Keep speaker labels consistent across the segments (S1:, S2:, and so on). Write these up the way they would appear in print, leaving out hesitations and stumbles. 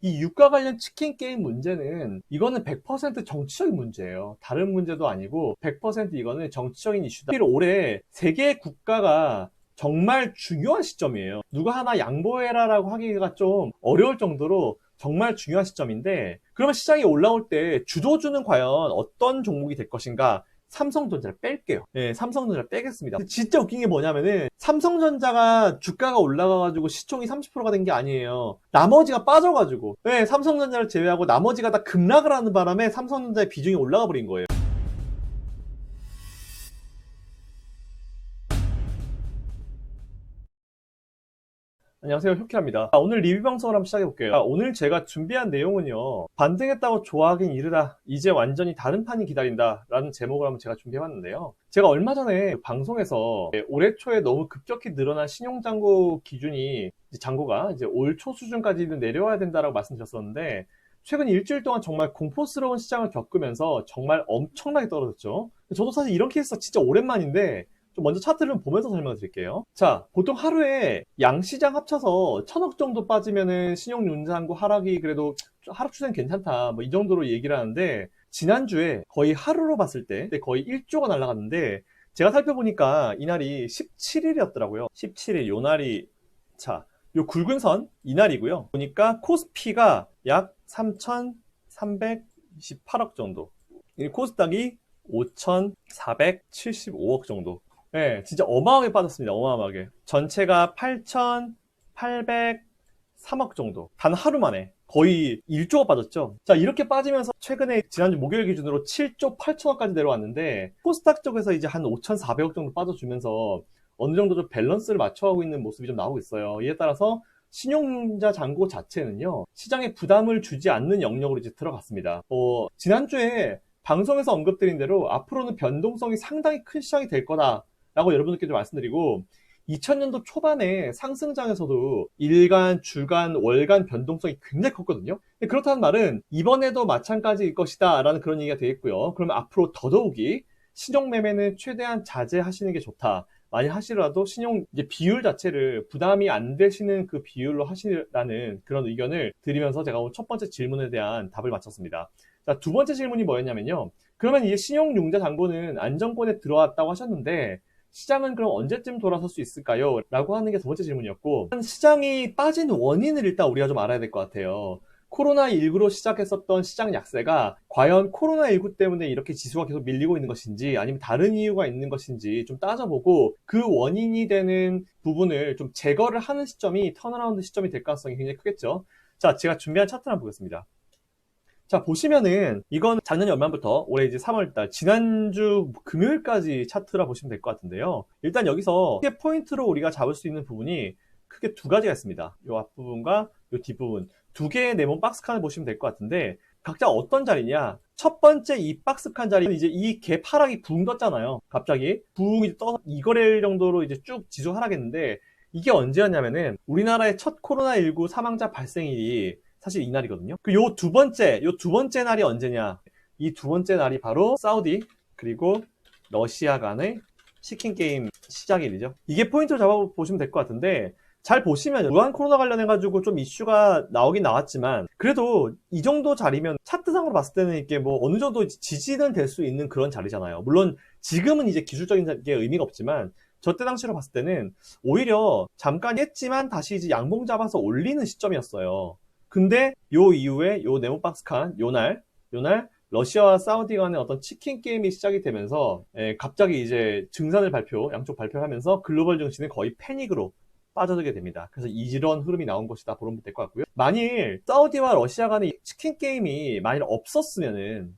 S1: 이 유가 관련 치킨 게임 문제는 이거는 100% 정치적인 문제예요. 다른 문제도 아니고 100% 이거는 정치적인 이슈다. 올해 세 개의 국가가 정말 중요한 시점이에요. 누가 하나 양보해라라고 하기가 좀 어려울 정도로 정말 중요한 시점인데, 그러면 시장이 올라올 때 주도주는 과연 어떤 종목이 될 것인가? 삼성전자를 뺄게요. 네, 삼성전자를 빼겠습니다. 진짜 웃긴 게 뭐냐면은 삼성전자가 주가가 올라가가지고 시총이 30%가 된 게 아니에요. 나머지가 빠져가지고, 네, 삼성전자를 제외하고 나머지가 다 급락을 하는 바람에 삼성전자의 비중이 올라가 버린 거예요. 안녕하세요, 효키입니다. 오늘 리뷰 방송을 한번 시작해볼게요. 오늘 제가 준비한 내용은요, 반등했다고 좋아하긴 이르다, 이제 완전히 다른 판이 기다린다 라는 제목을 한번 제가 준비해봤는데요. 제가 얼마 전에 방송에서 올해 초에 너무 급격히 늘어난 신용잔고 기준이, 잔고가 이제 올 초 수준까지는 내려와야 된다라고 말씀드렸었는데, 최근 일주일 동안 정말 공포스러운 시장을 겪으면서 정말 엄청나게 떨어졌죠. 저도 사실 이런 케이스가 진짜 오랜만인데, 좀 먼저 차트를 보면서 설명드릴게요. 자, 보통 하루에 양시장 합쳐서 1000억 정도 빠지면은 신용융자한고 하락이 그래도 하락 추세는 괜찮다, 뭐 이 정도로 얘기를 하는데, 지난주에 거의 하루로 봤을 때 거의 1조가 날아갔는데, 제가 살펴보니까 이날이 17일이었더라고요. 17일 요 날이, 자, 요 굵은 선 이날이고요. 보니까 코스피가 약 3,328억 정도, 코스닥이 5,475억 정도. 네, 진짜 어마어마하게 빠졌습니다. 어마어마하게. 전체가 8,803억 정도. 단 하루 만에 거의 1조가 빠졌죠. 자, 이렇게 빠지면서 최근에 지난주 목요일 기준으로 7조 8천억까지 내려왔는데, 코스닥 쪽에서 이제 한 5,400억 정도 빠져주면서 어느 정도 좀 밸런스를 맞춰가고 있는 모습이 좀 나오고 있어요. 이에 따라서 신용자 잔고 자체는요, 시장에 부담을 주지 않는 영역으로 이제 들어갔습니다. 지난주에 방송에서 언급드린 대로 앞으로는 변동성이 상당히 큰 시장이 될 거다 라고 여러분들께 좀 말씀드리고, 2000년도 초반에 상승장에서도 일간, 주간, 월간 변동성이 굉장히 컸거든요. 그렇다는 말은 이번에도 마찬가지일 것이다 라는 그런 얘기가 되겠고요. 그러면 앞으로 더더욱이 신용 매매는 최대한 자제하시는 게 좋다. 만약 하시더라도 신용 이제 비율 자체를 부담이 안 되시는 그 비율로 하시라는 그런 의견을 드리면서 제가 오늘 첫 번째 질문에 대한 답을 마쳤습니다. 자, 두 번째 질문이 뭐였냐면요. 그러면 이 신용융자 잔고는 안정권에 들어왔다고 하셨는데, 시장은 그럼 언제쯤 돌아설 수 있을까요? 라고 하는 게 두 번째 질문이었고, 시장이 빠진 원인을 일단 우리가 좀 알아야 될 것 같아요. 코로나19로 시작했었던 시장 약세가 과연 코로나19 때문에 이렇게 지수가 계속 밀리고 있는 것인지, 아니면 다른 이유가 있는 것인지 좀 따져보고, 그 원인이 되는 부분을 좀 제거를 하는 시점이 턴어라운드 시점이 될 가능성이 굉장히 크겠죠. 자, 제가 준비한 차트를 한번 보겠습니다. 자, 보시면은 이건 작년 연말부터 올해 이제 3월달 지난주 금요일까지 차트라 보시면 될 것 같은데요. 일단 여기서 크게 포인트로 우리가 잡을 수 있는 부분이 크게 두 가지가 있습니다. 이 앞부분과 이 뒷부분, 두 개의 네모 박스칸을 보시면 될 것 같은데, 각자 어떤 자리냐? 첫 번째 이 박스칸 자리는 이제 이 개파락이 붕 떴잖아요. 갑자기 붕 떠서 2거래일 정도로 이제 쭉 지속 하락했는데, 이게 언제였냐면은 우리나라의 첫 코로나19 사망자 발생일이 사실 이날이거든요. 요 두 번째 날이 언제냐? 이 두 번째 날이 바로 사우디 그리고 러시아 간의 치킨 게임 시작일이죠. 이게 포인트로 잡아보시면 될 것 같은데, 잘 보시면 무한 코로나 관련해가지고 좀 이슈가 나오긴 나왔지만, 그래도 이 정도 자리면 차트상으로 봤을 때는 이게 뭐 어느 정도 지지는 될 수 있는 그런 자리잖아요. 물론 지금은 이제 기술적인 게 의미가 없지만, 저때 당시로 봤을 때는 오히려 잠깐 했지만 다시 이제 양봉 잡아서 올리는 시점이었어요. 근데 요 이후에 요 네모박스칸 요날 러시아와 사우디 간의 어떤 치킨 게임이 시작이 되면서 갑자기 이제 증산을 양쪽 발표를 하면서 글로벌 증시는 거의 패닉으로 빠져들게 됩니다. 그래서 이런 흐름이 나온 것이다 보면 될 것 같고요. 만일 사우디와 러시아 간의 치킨 게임이 만일 없었으면은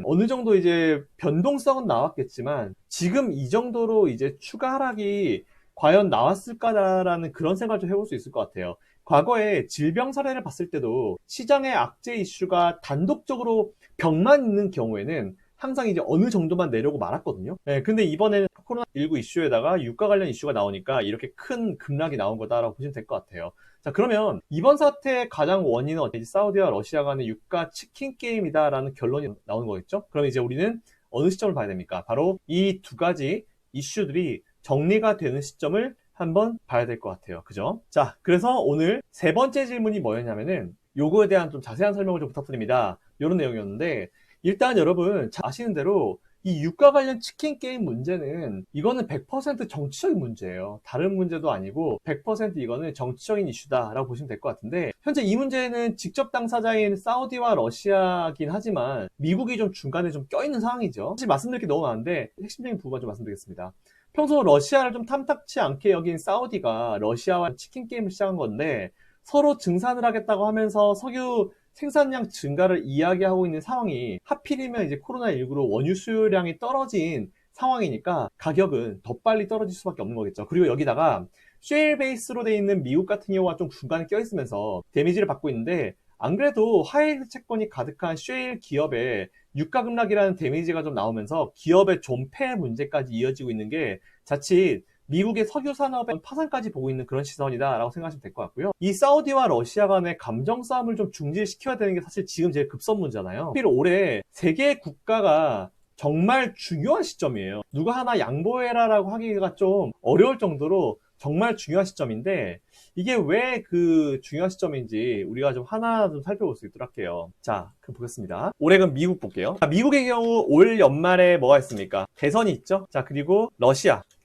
S1: 어느 정도 이제 변동성은 나왔겠지만, 지금 이 정도로 이제 추가 하락이 과연 나왔을까라는 그런 생각을 좀 해볼 수 있을 것 같아요. 과거에 질병 사례를 봤을 때도 시장의 악재 이슈가 단독적으로 벽만 있는 경우에는 항상 이제 어느 정도만 내려고 말았거든요. 네, 근데 이번에는 코로나19 이슈에다가 유가 관련 이슈가 나오니까 이렇게 큰 급락이 나온 거다라고 보시면 될 것 같아요. 자, 그러면 이번 사태의 가장 원인은 어떻게 사우디와 러시아 간의 유가 치킨 게임이다라는 결론이 나오는 거겠죠? 그럼 이제 우리는 어느 시점을 봐야 됩니까? 바로 이 두 가지 이슈들이 정리가 되는 시점을 한번 봐야 될 것 같아요. 그죠? 자, 그래서 오늘 세 번째 질문이 뭐였냐면은, 요거에 대한 좀 자세한 설명을 좀 부탁드립니다. 이런 내용이었는데, 일단 여러분 잘 아시는 대로 이 유가 관련 치킨 게임 문제는 이거는 100% 정치적인 문제예요. 다른 문제도 아니고 100% 이거는 정치적인 이슈다라고 보시면 될 것 같은데, 현재 이 문제는 직접 당사자인 사우디와 러시아긴 하지만 미국이 좀 중간에 좀 껴있는 상황이죠. 사실 말씀드릴 게 너무 많은데 핵심적인 부분 좀 말씀드리겠습니다. 평소 러시아를 좀 탐탁치 않게 여긴 사우디가 러시아와 치킨 게임을 시작한 건데, 서로 증산을 하겠다고 하면서 석유 생산량 증가를 이야기하고 있는 상황이 하필이면 이제 코로나19로 원유 수요량이 떨어진 상황이니까 가격은 더 빨리 떨어질 수밖에 없는 거겠죠. 그리고 여기다가 쉐일 베이스로 돼 있는 미국 같은 경우가 좀 중간에 껴있으면서 데미지를 받고 있는데, 안 그래도 하이힐드 채권이 가득한 쉐일 기업에 유가 급락이라는 데미지가 좀 나오면서 기업의 존폐 문제까지 이어지고 있는 게 자칫 미국의 석유 산업의 파산까지 보고 있는 그런 시선이다라고 생각하시면 될 것 같고요. 이 사우디와 러시아 간의 감정 싸움을 좀 중지시켜야 되는 게 사실 지금 제일 급선 문제잖아요. 하필 올해 세 개의 국가가 정말 중요한 시점이에요. 누가 하나 양보해라라고 하기가 좀 어려울 정도로 정말 중요한 시점인데, 이게 왜 그 중요한 시점인지 우리가 좀 하나 좀 살펴볼 수 있도록 할게요. 자, 그럼 보겠습니다. 올해 그럼 미국 볼게요. 미국의 경우 올 연말에 뭐가 있습니까? 대선이 있죠. 자, 그리고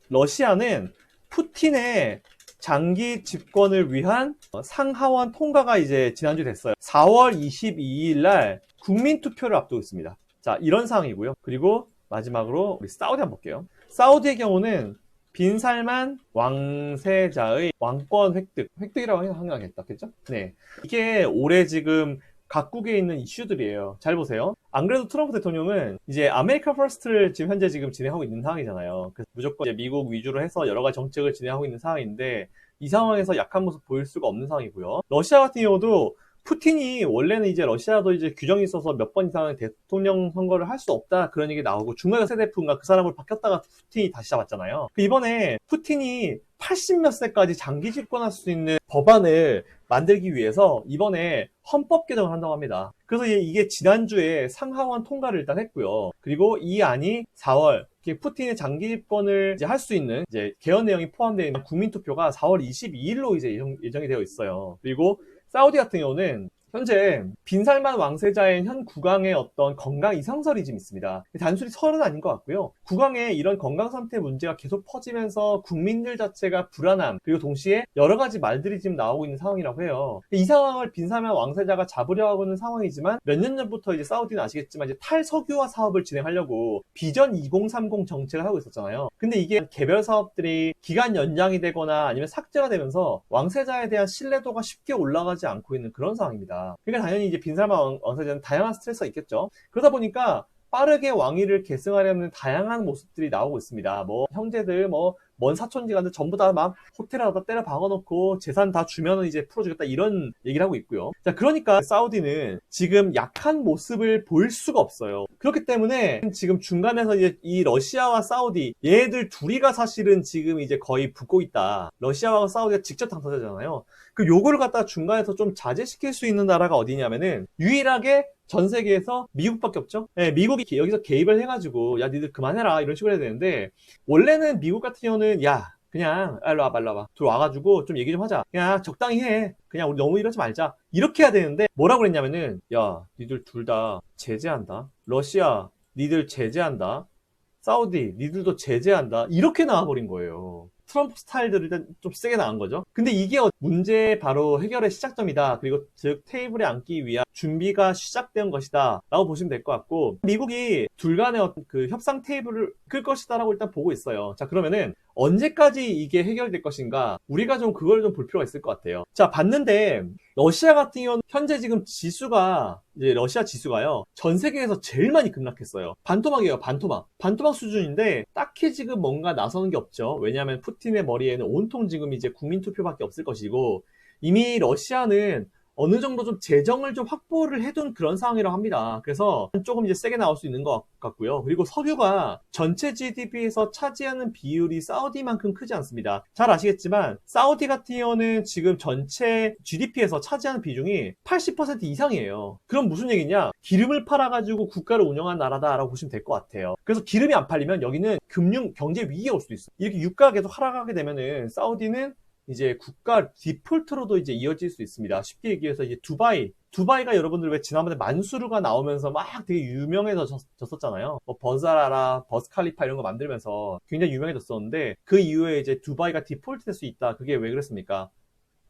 S1: 러시아는 푸틴의 장기 집권을 위한 상하원 통과가 이제 지난주에 됐어요. 4월 22일 날 국민 투표를 앞두고 있습니다. 자, 이런 상황이고요. 그리고 마지막으로 우리 사우디 한번 볼게요. 사우디의 경우는 빈살만 왕세자의 왕권 획득이라고 하겠다, 그죠? 네. 이게 올해 지금 각국에 있는 이슈들이에요. 잘 보세요. 안 그래도 트럼프 대통령은 이제 아메리카 퍼스트를 지금 현재 진행하고 있는 상황이잖아요. 그래서 무조건 이제 미국 위주로 해서 여러 가지 정책을 진행하고 있는 상황인데, 이 상황에서 약한 모습 보일 수가 없는 상황이고요. 러시아 같은 경우도 푸틴이 원래는 이제 러시아도 이제 규정이 있어서 몇 번 이상은 대통령 선거를 할 수 없다 그런 얘기 나오고, 중간에 세대프인가 그 사람을 바뀌었다가 푸틴이 다시 잡았잖아요. 이번에 푸틴이 80몇 세까지 장기 집권할 수 있는 법안을 만들기 위해서 이번에 헌법 개정을 한다고 합니다. 그래서 이게 지난주에 상하원 통과를 일단 했고요. 그리고 이 안이 4월 푸틴의 장기 집권을 할 수 있는 이제 개헌 내용이 포함되어 있는 국민투표가 4월 22일로 이제 예정이 되어 있어요. 그리고 사우디 같은 경우는 현재 빈살만 왕세자의 현 국왕의 어떤 건강 이상설이 좀 있습니다. 단순히 설은 아닌 것 같고요. 국왕의 이런 건강 상태 문제가 계속 퍼지면서 국민들 자체가 불안함, 그리고 동시에 여러 가지 말들이 지금 나오고 있는 상황이라고 해요. 이 상황을 빈살만 왕세자가 잡으려 하고 있는 상황이지만, 몇 년 전부터 이제 사우디는 아시겠지만 이제 탈석유화 사업을 진행하려고 비전 2030 정책을 하고 있었잖아요. 근데 이게 개별 사업들이 기간 연장이 되거나 아니면 삭제가 되면서 왕세자에 대한 신뢰도가 쉽게 올라가지 않고 있는 그런 상황입니다. 그러니까 당연히 이제 빈살만 왕세자는 다양한 스트레스가 있겠죠. 그러다 보니까 빠르게 왕위를 계승하려는 다양한 모습들이 나오고 있습니다. 뭐 형제들, 뭐 먼 사촌지간들 전부 다 막 호텔에 다 때려 박아놓고 재산 다 주면은 이제 풀어주겠다 이런 얘기를 하고 있고요. 자, 그러니까 사우디는 지금 약한 모습을 보일 수가 없어요. 그렇기 때문에 지금 중간에서 이제 이 러시아와 사우디 얘들 둘이가 사실은 지금 이제 거의 붙고 있다. 러시아와 사우디가 직접 당사자잖아요. 그 요거를 갖다가 중간에서 좀 자제시킬 수 있는 나라가 어디냐면은 유일하게 전 세계에서 미국밖에 없죠. 네, 미국이 여기서 개입을 해가지고 야 니들 그만해라 이런 식으로 해야 되는데, 원래는 미국 같은 경우는 야 그냥 일로 와봐 들어와가지고 좀 얘기 좀 하자, 그냥 적당히 해, 그냥 우리 너무 이러지 말자 이렇게 해야 되는데, 뭐라고 그랬냐면은 야 니들 둘 다 제재한다, 러시아 니들 제재한다, 사우디 니들도 제재한다, 이렇게 나와버린 거예요. 트럼프 스타일들을 일단 좀 세게 나간 거죠. 근데 이게 문제 바로 해결의 시작점이다. 그리고 즉 테이블에 앉기 위한 준비가 시작된 것이다 라고 보시면 될 것 같고, 미국이 둘 간의 그 협상 테이블을 끌 것이다 라고 일단 보고 있어요. 자, 그러면은 언제까지 이게 해결될 것인가, 우리가 좀 그걸 좀 볼 필요가 있을 것 같아요. 자, 봤는데 러시아 같은 경우는 현재 지금 지수가 이제 러시아 지수가요 전 세계에서 제일 많이 급락했어요. 반토막이에요. 반토막 수준인데 딱히 지금 뭔가 나서는 게 없죠. 왜냐하면 푸틴의 머리에는 온통 지금 이제 국민투표밖에 없을 것이고, 이미 러시아는 어느 정도 좀 재정을 좀 확보를 해둔 그런 상황이라고 합니다. 그래서 조금 이제 세게 나올 수 있는 것 같고요. 그리고 석유가 전체 GDP에서 차지하는 비율이 사우디만큼 크지 않습니다. 잘 아시겠지만 사우디 같은 경우는 지금 전체 GDP에서 차지하는 비중이 80% 이상이에요. 그럼 무슨 얘기냐? 기름을 팔아가지고 국가를 운영한 나라다라고 보시면 될 것 같아요. 그래서 기름이 안 팔리면 여기는 금융 경제 위기가 올 수도 있어요. 이렇게 유가가 계속 하락하게 되면은 사우디는 이제 국가 디폴트로도 이제 이어질 수 있습니다. 쉽게 얘기해서 이제 두바이가 여러분들 왜 지난번에 만수르가 나오면서 막 되게 유명해졌었잖아요. 뭐 버즈라라, 버스칼리파 이런 거 만들면서 굉장히 유명해졌었는데 그 이후에 이제 두바이가 디폴트 될 수 있다. 그게 왜 그랬습니까?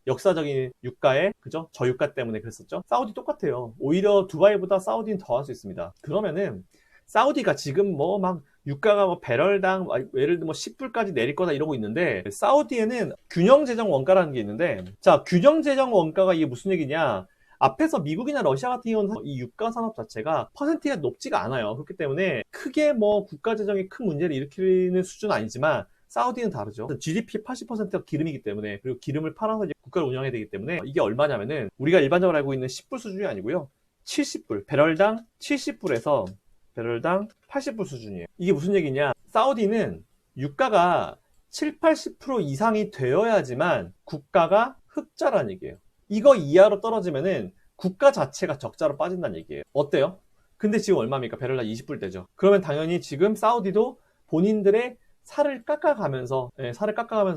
S1: 역사적인 유가의 그죠? 저유가 때문에 그랬었죠. 사우디 똑같아요. 오히려 두바이보다 사우디는 더 할 수 있습니다. 그러면은 사우디가 지금 뭐 막 유가가 뭐 배럴당 예를 들면 뭐 10불까지 내릴 거다 이러고 있는데 사우디에는 균형 재정 원가라는 게 있는데 자 균형 재정 원가가 이게 무슨 얘기냐 앞에서 미국이나 러시아 같은 경우는 이 유가 산업 자체가 퍼센트가 높지가 않아요. 그렇기 때문에 크게 뭐 국가 재정에 큰 문제를 일으키는 수준은 아니지만 사우디는 다르죠. GDP 80%가 기름이기 때문에 그리고 기름을 팔아서 이제 국가를 운영해야 되기 때문에 이게 얼마냐면은 우리가 일반적으로 알고 있는 10불 수준이 아니고요. 70불, 배럴당 70불에서 배럴당 80불 수준이에요. 이게 무슨 얘기냐? 사우디는 유가가 7, 80% 이상이 되어야지만 국가가 흑자라는 얘기예요. 이거 이하로 떨어지면은 국가 자체가 적자로 빠진다는 얘기예요. 어때요? 근데 지금 얼마입니까? 배럴당 20불대죠. 그러면 당연히 지금 사우디도 본인들의 살을 깎아가면서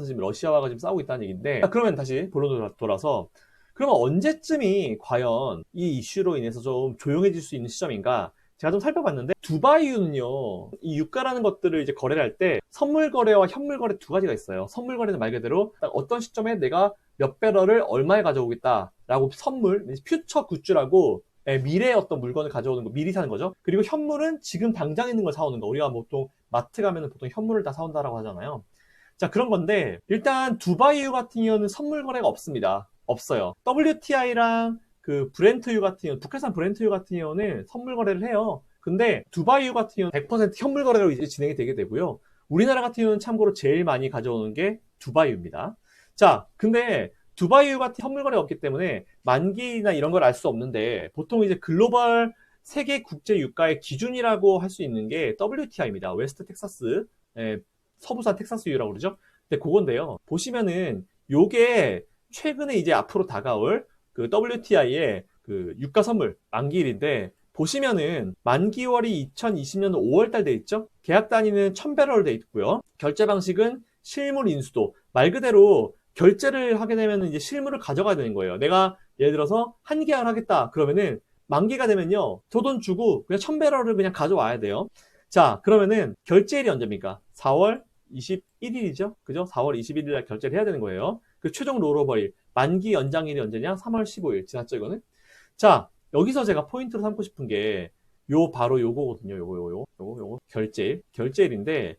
S1: 지금 러시아와가 지금 싸우고 있다는 얘기인데 그러면 다시 본론으로 돌아서 그러면 언제쯤이 과연 이 이슈로 인해서 좀 조용해질 수 있는 시점인가? 제가 좀 살펴봤는데 두바이유는요 이 유가라는 것들을 이제 거래를 할 때 선물 거래와 현물 거래 두 가지가 있어요. 선물 거래는 말 그대로 딱 어떤 시점에 내가 몇 배럴을 얼마에 가져오겠다라고 선물, 퓨처 굿즈라고 미래의 어떤 물건을 가져오는 거, 미리 사는 거죠. 그리고 현물은 지금 당장 있는 걸 사오는 거. 우리가 보통 마트 가면은 보통 현물을 다 사온다라고 하잖아요. 자, 그런 건데 일단 두바이유 같은 경우는 선물 거래가 없습니다. 없어요. WTI랑 그 브렌트유 같은 경우, 북한산 브렌트유 같은 경우는 선물 거래를 해요. 근데 두바이유 같은 경우는 100% 현물 거래로 이제 진행이 되게 되고요. 우리나라 같은 경우는 참고로 제일 많이 가져오는 게 두바이유입니다. 자, 근데 두바이유 같은 현물 거래가 없기 때문에 만기나 이런 걸 알 수 없는데 보통 이제 글로벌 세계 국제 유가의 기준이라고 할 수 있는 게 WTI입니다. 웨스트 텍사스, 서부산 텍사스유라고 그러죠. 근데 그건데요. 보시면은 요게 최근에 이제 앞으로 다가올 그 WTI의 그 유가 선물 만기일인데 보시면은 만기월이 2020년 5월달 돼 있죠. 계약 단위는 1000배럴 돼 있고요. 결제 방식은 실물 인수도 말 그대로 결제를 하게 되면 이제 실물을 가져가야 되는 거예요. 내가 예를 들어서 한 계약을 하겠다 그러면은 만기가 되면요 저 돈 주고 그냥 1000배럴을 그냥 가져와야 돼요. 자 그러면은 결제일이 언제입니까? 4월 21일이죠. 그죠? 4월 21일 날 결제를 해야 되는 거예요. 그 최종 롤오버일 만기 연장일이 언제냐? 3월 15일 지났죠 이거는. 자 여기서 제가 포인트로 삼고 싶은 게 요 바로 요거거든요. 요거 결제일인데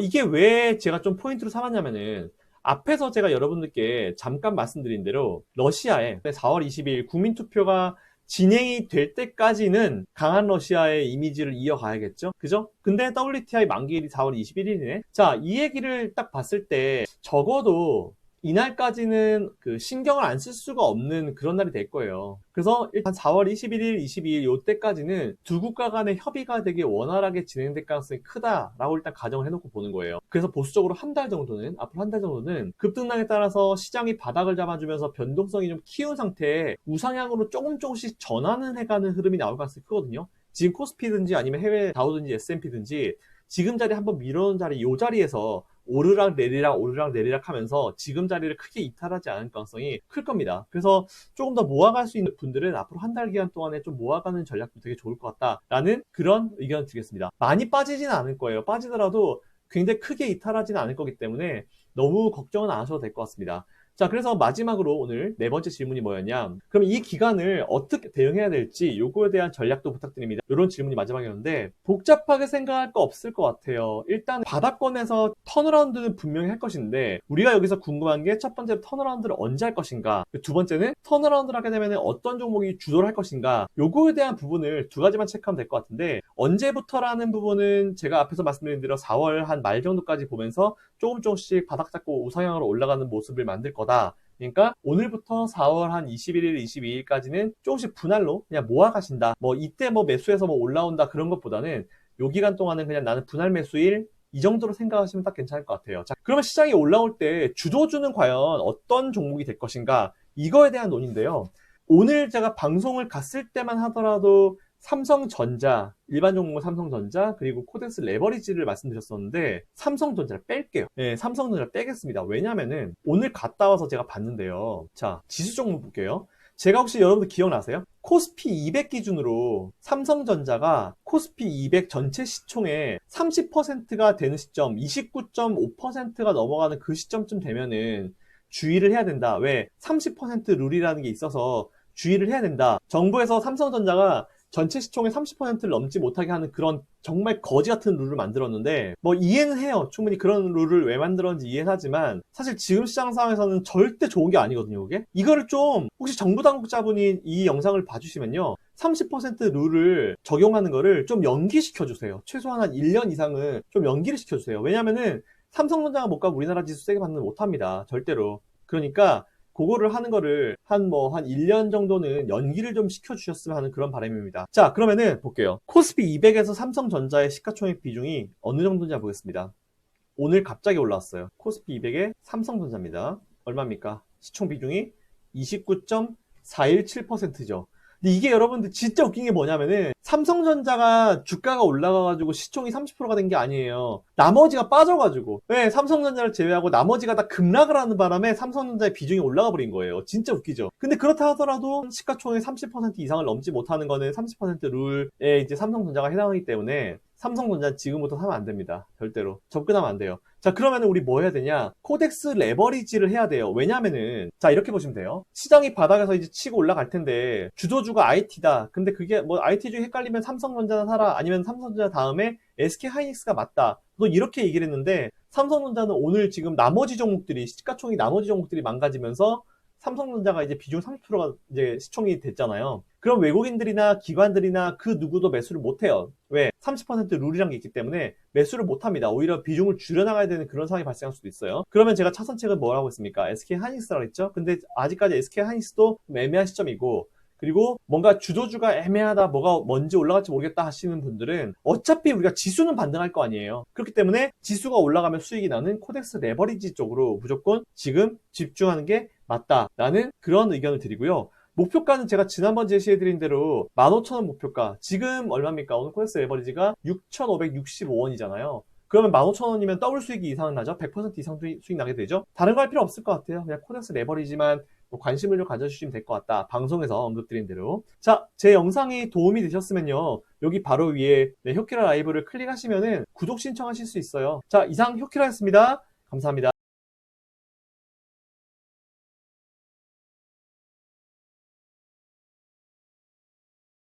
S1: 이게 왜 제가 좀 포인트로 삼았냐면은 앞에서 제가 여러분들께 잠깐 말씀드린 대로 러시아에 4월 20일 국민투표가 진행이 될 때까지는 강한 러시아의 이미지를 이어가야겠죠? 그죠? 근데 WTI 만기일이 4월 21일이네? 자, 이 얘기를 딱 봤을 때 적어도 이날까지는 그 신경을 안 쓸 수가 없는 그런 날이 될 거예요. 그래서 일단 4월 21일, 22일 요때까지는 두 국가 간의 협의가 되게 원활하게 진행될 가능성이 크다라고 일단 가정을 해놓고 보는 거예요. 그래서 보수적으로 한 달 정도는, 앞으로 한 달 정도는 급등락에 따라서 시장이 바닥을 잡아주면서 변동성이 좀 키운 상태에 우상향으로 조금씩 전환을 해가는 흐름이 나올 가능성이 크거든요. 지금 코스피든지 아니면 해외 다우든지 S&P든지 지금 자리 한번 밀어놓은 자리 요 자리에서 오르락 내리락 하면서 지금 자리를 크게 이탈하지 않을 가능성이 클 겁니다. 그래서 조금 더 모아갈 수 있는 분들은 앞으로 한 달 기간 동안에 좀 모아가는 전략도 되게 좋을 것 같다라는 그런 의견을 드리겠습니다. 많이 빠지지는 않을 거예요. 빠지더라도 굉장히 크게 이탈하지는 않을 거기 때문에 너무 걱정은 안 하셔도 될 것 같습니다. 자, 그래서 마지막으로 오늘 네 번째 질문이 뭐였냐? 그럼 이 기간을 어떻게 대응해야 될지 요거에 대한 전략도 부탁드립니다. 이런 질문이 마지막이었는데 복잡하게 생각할 거 없을 것 같아요. 일단 바닥권에서 턴어라운드는 분명히 할 것인데 우리가 여기서 궁금한 게 첫 번째로 턴어라운드를 언제 할 것인가? 두 번째는 턴어라운드를 하게 되면 어떤 종목이 주도를 할 것인가? 요거에 대한 부분을 두 가지만 체크하면 될 것 같은데 언제부터라는 부분은 제가 앞에서 말씀드린 대로 4월 한 말 정도까지 보면서 조금씩 바닥 잡고 우상향으로 올라가는 모습을 만들 거다. 그러니까 오늘부터 4월 한 21일, 22일까지는 조금씩 분할로 그냥 모아가신다. 뭐 이때 뭐 매수해서 뭐 올라온다 그런 것보다는 요 기간 동안은 그냥 나는 분할 매수일 이 정도로 생각하시면 딱 괜찮을 것 같아요. 자, 그러면 시장이 올라올 때 주도주는 과연 어떤 종목이 될 것인가? 이거에 대한 논의인데요. 오늘 제가 방송을 갔을 때만 하더라도 삼성전자, 일반 종목은 삼성전자, 그리고 코덱스 레버리지를 말씀드렸었는데, 삼성전자를 뺄게요. 네, 삼성전자를 빼겠습니다. 왜냐면은, 오늘 갔다 와서 제가 봤는데요. 자, 지수 종목 볼게요. 제가 혹시 여러분들 기억나세요? 코스피 200 기준으로 삼성전자가 코스피 200 전체 시총의 30%가 되는 시점, 29.5%가 넘어가는 그 시점쯤 되면은 주의를 해야 된다. 왜? 30% 룰이라는 게 있어서 주의를 해야 된다. 정부에서 삼성전자가 전체 시총의 30%를 넘지 못하게 하는 그런 정말 거지 같은 룰을 만들었는데, 뭐 이해는 해요. 충분히 그런 룰을 왜 만들었는지 이해는 하지만, 사실 지금 시장 상황에서는 절대 좋은 게 아니거든요, 그게. 이거를 좀 혹시 정부 당국자분이 이 영상을 봐주시면요, 30% 룰을 적용하는 거를 좀 연기시켜 주세요. 최소한 한 1년 이상은 좀 연기를 시켜 주세요. 왜냐면은 삼성전자가 못 가면 우리나라 지수 세게 받는 못합니다. 절대로. 그러니까 그거를 하는 거를 한 1년 정도는 연기를 좀 시켜주셨으면 하는 그런 바람입니다. 자, 그러면은 볼게요. 코스피 200에서 삼성전자의 시가총액 비중이 어느 정도인지 보겠습니다. 오늘 갑자기 올라왔어요. 코스피 200에 삼성전자입니다. 얼마입니까? 시총 비중이 29.417%죠. 근데 이게 여러분들 진짜 웃긴 게 뭐냐면은 삼성전자가 주가가 올라가가지고 시총이 30%가 된 게 아니에요. 나머지가 빠져가지고. 왜? 삼성전자를 제외하고 나머지가 다 급락을 하는 바람에 삼성전자의 비중이 올라가 버린 거예요. 진짜 웃기죠. 근데 그렇다 하더라도 시가총액 30% 이상을 넘지 못하는 거는 30% 룰에 이제 삼성전자가 해당하기 때문에 삼성전자는 지금부터 사면 안 됩니다. 절대로. 접근하면 안 돼요. 자, 그러면 우리 뭐 해야 되냐? 코덱스 레버리지를 해야 돼요. 왜냐면은, 자, 이렇게 보시면 돼요. 시장이 바닥에서 이제 치고 올라갈 텐데, 주도주가 IT다. 근데 그게 뭐 IT 중에 헷갈리면 삼성전자나 사라. 아니면 삼성전자 다음에 SK하이닉스가 맞다. 또 이렇게 얘기를 했는데, 삼성전자는 오늘 지금 나머지 종목들이, 시가총액 나머지 종목들이 망가지면서 삼성전자가 이제 비중 30%가 이제 시총이 됐잖아요. 그럼 외국인들이나 기관들이나 그 누구도 매수를 못해요. 왜? 30% 룰이란 게 있기 때문에 매수를 못합니다. 오히려 비중을 줄여나가야 되는 그런 상황이 발생할 수도 있어요. 그러면 제가 차선책은 뭐라고 했습니까? SK하이닉스라고 했죠? 근데 아직까지 SK하이닉스도 애매한 시점이고, 그리고 뭔가 주도주가 애매하다, 뭐가 뭔지 올라갈지 모르겠다 하시는 분들은 어차피 우리가 지수는 반등할 거 아니에요. 그렇기 때문에 지수가 올라가면 수익이 나는 코덱스 레버리지 쪽으로 무조건 지금 집중하는 게 맞다라는 그런 의견을 드리고요. 목표가는 제가 지난번 제시해드린 대로 15,000원 목표가, 지금 얼마입니까? 오늘 코덱스 레버리지가 6,565원이잖아요. 그러면 15,000원이면 더블 수익이 이상 나죠? 100% 이상 수익 나게 되죠? 다른 거 할 필요 없을 것 같아요. 그냥 코덱스 레버리지만 관심을 좀 가져주시면 될 것 같다. 방송에서 언급드린 대로. 자, 제 영상이 도움이 되셨으면요, 여기 바로 위에 혁키라 라이브를 클릭하시면은 구독 신청하실 수 있어요. 자, 이상 혁키라였습니다. 감사합니다.